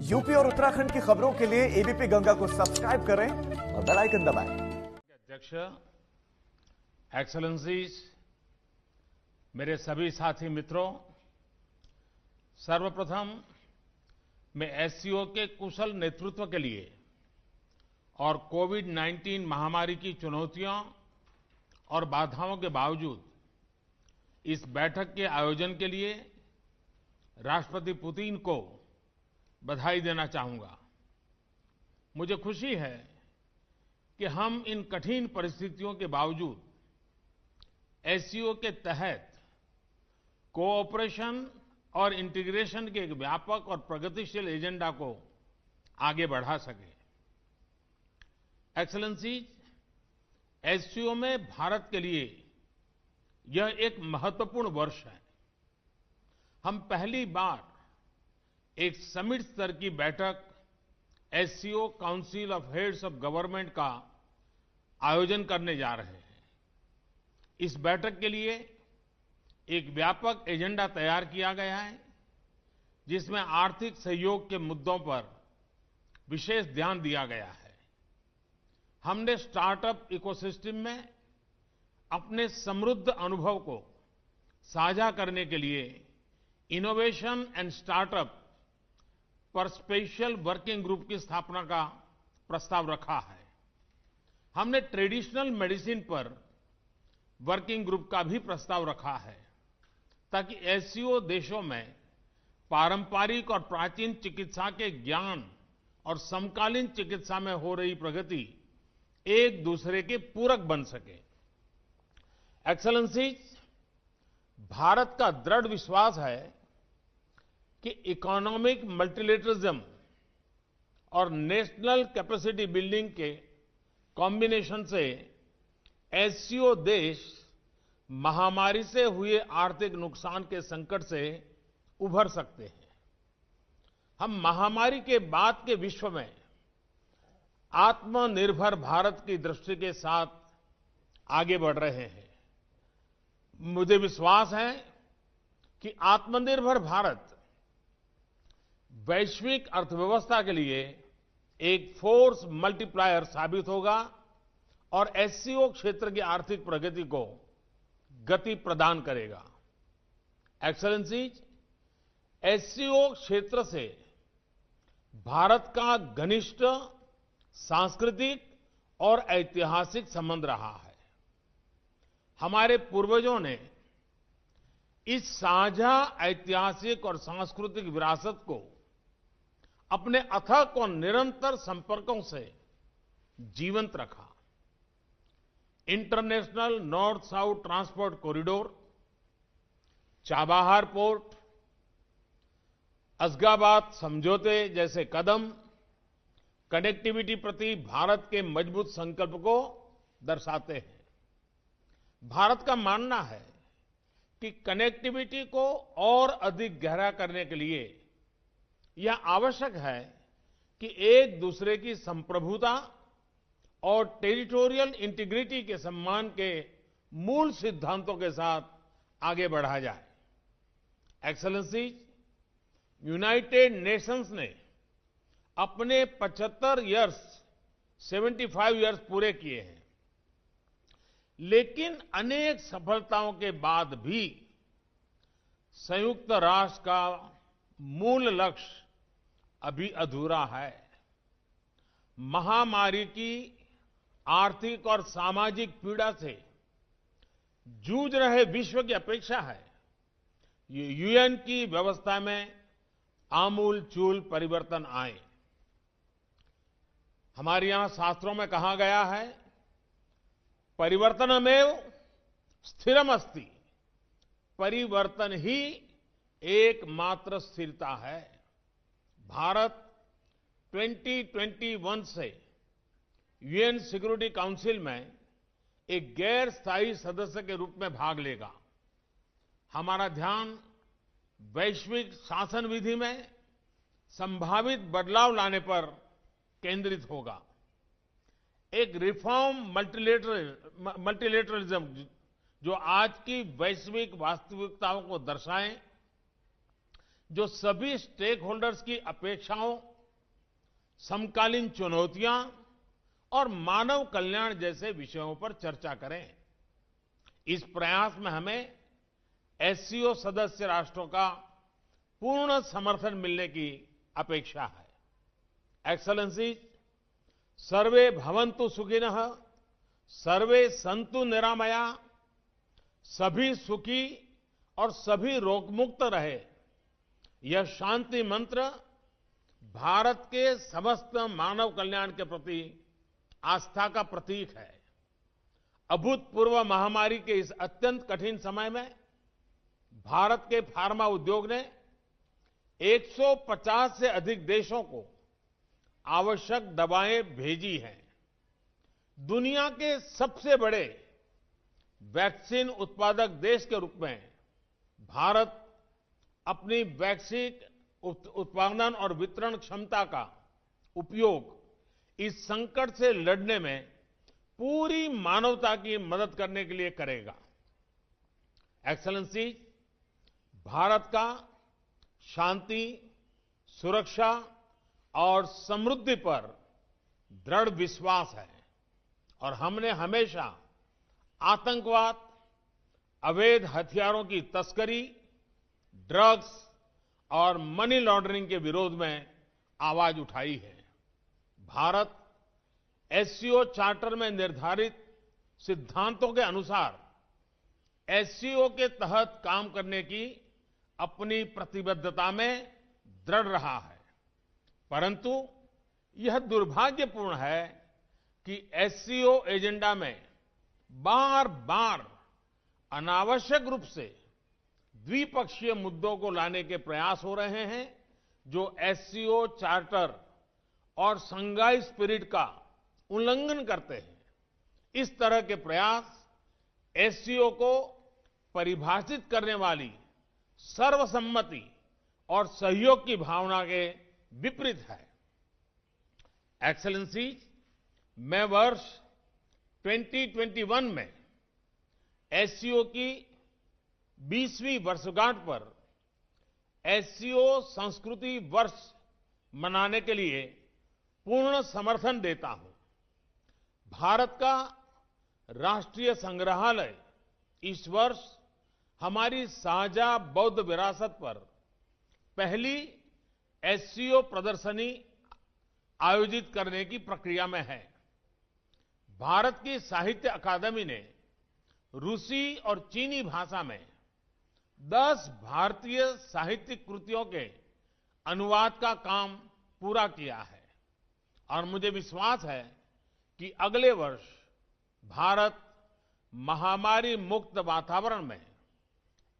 UP और उत्तराखंड की खबरों के लिए एबीपी गंगा को सब्सक्राइब करें और बेल आइकन दबाएं। अध्यक्ष, एक्सेलेंसीज, मेरे सभी साथी मित्रों, सर्वप्रथम मैं एससीओ के कुशल नेतृत्व के लिए और कोविड-19 महामारी की चुनौतियों और बाधाओं के बावजूद इस बैठक के आयोजन के लिए राष्ट्रपति पुतिन को बधाई देना चाहूंगा। मुझे खुशी है कि हम इन कठिन परिस्थितियों के बावजूद एससीओ के तहत कोऑपरेशन और इंटीग्रेशन के एक व्यापक और प्रगतिशील एजेंडा को आगे बढ़ा सके। एक्सेलेंसीज, एससीओ में भारत के लिए यह एक महत्वपूर्ण वर्ष है। हम पहली बार एक समिट स्तर की बैठक SCO council of heads of government का आयोजन करने जा रहे हैं। इस बैठक के लिए एक व्यापक एजेंडा तैयार किया गया है, जिसमें आर्थिक सहयोग के मुद्दों पर विशेष ध्यान दिया गया है। हमने स्टार्टअप इकोसिस्टम में अपने समृद्ध अनुभव को साझा करने के लिए इनोवेशन एंड स्टार्टअप पर स्पेशल वर्किंग ग्रुप की स्थापना का प्रस्ताव रखा है। हमने ट्रेडिशनल मेडिसिन पर वर्किंग ग्रुप का भी प्रस्ताव रखा है, ताकि एससीओ देशों में पारंपरिक और प्राचीन चिकित्सा के ज्ञान और समकालीन चिकित्सा में हो रही प्रगति एक दूसरे के पूरक बन सके। एक्सेलेंसीज, भारत का दृढ़ विश्वास है कि इकोनॉमिक मल्टीलेटरिज्म और नेशनल कैपेसिटी बिल्डिंग के कॉम्बिनेशन से एससीओ देश महामारी से हुए आर्थिक नुकसान के संकट से उभर सकते हैं। हम महामारी के बाद के विश्व में आत्मनिर्भर भारत की दृष्टि के साथ आगे बढ़ रहे हैं। मुझे विश्वास है कि आत्मनिर्भर भारत वैश्विक अर्थव्यवस्था के लिए एक फोर्स मल्टीप्लायर साबित होगा और एससीओ क्षेत्र की आर्थिक प्रगति को गति प्रदान करेगा। एक्सेलेंसीज, एससीओ क्षेत्र से भारत का घनिष्ठ सांस्कृतिक और ऐतिहासिक संबंध रहा है। हमारे पूर्वजों ने इस साझा ऐतिहासिक और सांस्कृतिक विरासत को अपने अथक और निरंतर संपर्कों से जीवंत रखा। International north south transport corridor, Chabahar port, असगाबाद समझौते जैसे कदम कनेक्टिविटी प्रति भारत के मजबूत संकल्प को दर्शाते हैं। भारत का मानना है कि कनेक्टिविटी को और अधिक गहरा करने के लिए यह आवश्यक है कि एक दूसरे की संप्रभुता और टेरिटोरियल इंटीग्रिटी के सम्मान के मूल सिद्धांतों के साथ आगे बढ़ा जाए। एक्सेलेंसीज, यूनाइटेड नेशंस ने अपने 75 इयर्स पूरे किए हैं, लेकिन अनेक सफलताओं के बाद भी संयुक्त राष्ट्र का मूल लक्ष्य अभी अधूरा है। महामारी की आर्थिक और सामाजिक पीड़ा से जूझ रहे विश्व की अपेक्षा है ये यूएन की व्यवस्था में आमूलचूल परिवर्तन आए। हमारे यहां शास्त्रों में कहा गया है, परिवर्तनमेव स्थिरमस्ति, परिवर्तन ही एकमात्र स्थिरता है। भारत 2021 से यूएन सिक्योरिटी काउंसिल में एक गैर स्थायी सदस्य के रूप में भाग लेगा। हमारा ध्यान वैश्विक शासन विधि में संभावित बदलाव लाने पर केंद्रित होगा। एक रिफॉर्म मल्टीलेटरलिज्म जो आज की वैश्विक वास्तविकताओं को दर्शाए, जो सभी स्टेक होल्डर्स की अपेक्षाओं समकालीन चुनौतियां और मानव कल्याण जैसे विषयों पर चर्चा करें। इस प्रयास में हमें एससीओ सदस्य राष्ट्रों का पूर्ण समर्थन मिलने की अपेक्षा है। एक्सेलेंसीज, सर्वे भवन्तु सुखिनः, सर्वे सन्तु निरामया, सभी सुखी और सभी रोगमुक्त रहे, यह शांति मंत्र भारत के समस्त मानव कल्याण के प्रति आस्था का प्रतीक है। अभूतपूर्व महामारी के इस अत्यंत कठिन समय में भारत के फार्मा उद्योग ने 150 से अधिक देशों को आवश्यक दवाएं भेजी हैं। दुनिया के सबसे बड़े वैक्सीन उत्पादक देश के रूप में भारत अपनी वैक्सीन उत्पादन और वितरण क्षमता का उपयोग इस संकट से लड़ने में पूरी मानवता की मदद करने के लिए करेगा। एक्सेलेंसी, भारत का शांति, सुरक्षा और समृद्धि पर दृढ़ विश्वास है और हमने हमेशा आतंकवाद, अवैध हथियारों की तस्करी, ड्रग्स और मनी लॉन्ड्रिंग के विरोध में आवाज उठाई है। भारत एससीओ चार्टर में निर्धारित सिद्धांतों के अनुसार एससीओ के तहत काम करने की अपनी प्रतिबद्धता में दृढ़ रहा है, परंतु यह दुर्भाग्यपूर्ण है कि एससीओ एजेंडा में बार बार अनावश्यक रूप से द्विपक्षीय मुद्दों को लाने के प्रयास हो रहे हैं, जो एससीओ चार्टर और शंघाई स्पिरिट का उल्लंघन करते हैं। इस तरह के प्रयास एससीओ को परिभाषित करने वाली सर्वसम्मति और सहयोग की भावना के विपरीत है। एक्सेलेंसी, मैं वर्ष 2021 में एससीओ की 20वीं वर्षगांठ पर एससीओ संस्कृति वर्ष मनाने के लिए पूर्ण समर्थन देता हूं। भारत का राष्ट्रीय संग्रहालय इस वर्ष हमारी साझा बौद्ध विरासत पर पहली एससीओ प्रदर्शनी आयोजित करने की प्रक्रिया में है। भारत की साहित्य अकादमी ने रूसी और चीनी भाषा में 10 भारतीय साहित्यिक कृतियों के अनुवाद का काम पूरा किया है और मुझे विश्वास है कि अगले वर्ष भारत महामारी मुक्त वातावरण में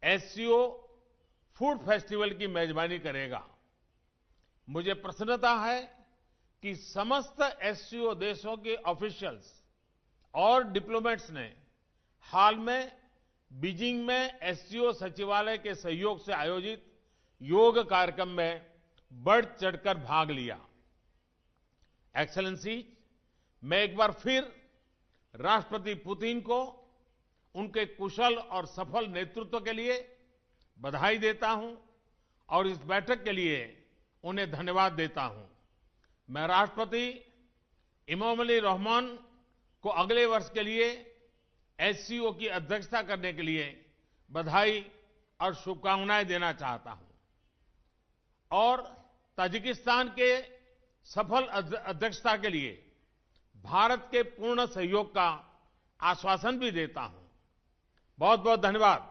एससीओ फूड फेस्टिवल की मेजबानी करेगा। मुझे प्रसन्नता है कि समस्त एससीओ देशों के ऑफिशियल्स और डिप्लोमेट्स ने हाल में बीजिंग में एससीओ सचिवालय के सहयोग से आयोजित योग कार्यक्रम में बढ़ चढ़कर भाग लिया। एक्सेलेंसी, मैं एक बार फिर राष्ट्रपति पुतिन को उनके कुशल और सफल नेतृत्व के लिए बधाई देता हूं और इस बैठक के लिए उन्हें धन्यवाद देता हूं। मैं राष्ट्रपति इमामोली रहमान को अगले वर्ष के लिए एससीओ की अध्यक्षता करने के लिए बधाई और शुभकामनाएं देना चाहता हूं और ताजिकिस्तान के सफल अध्यक्षता के लिए भारत के पूर्ण सहयोग का आश्वासन भी देता हूं। बहुत बहुत धन्यवाद।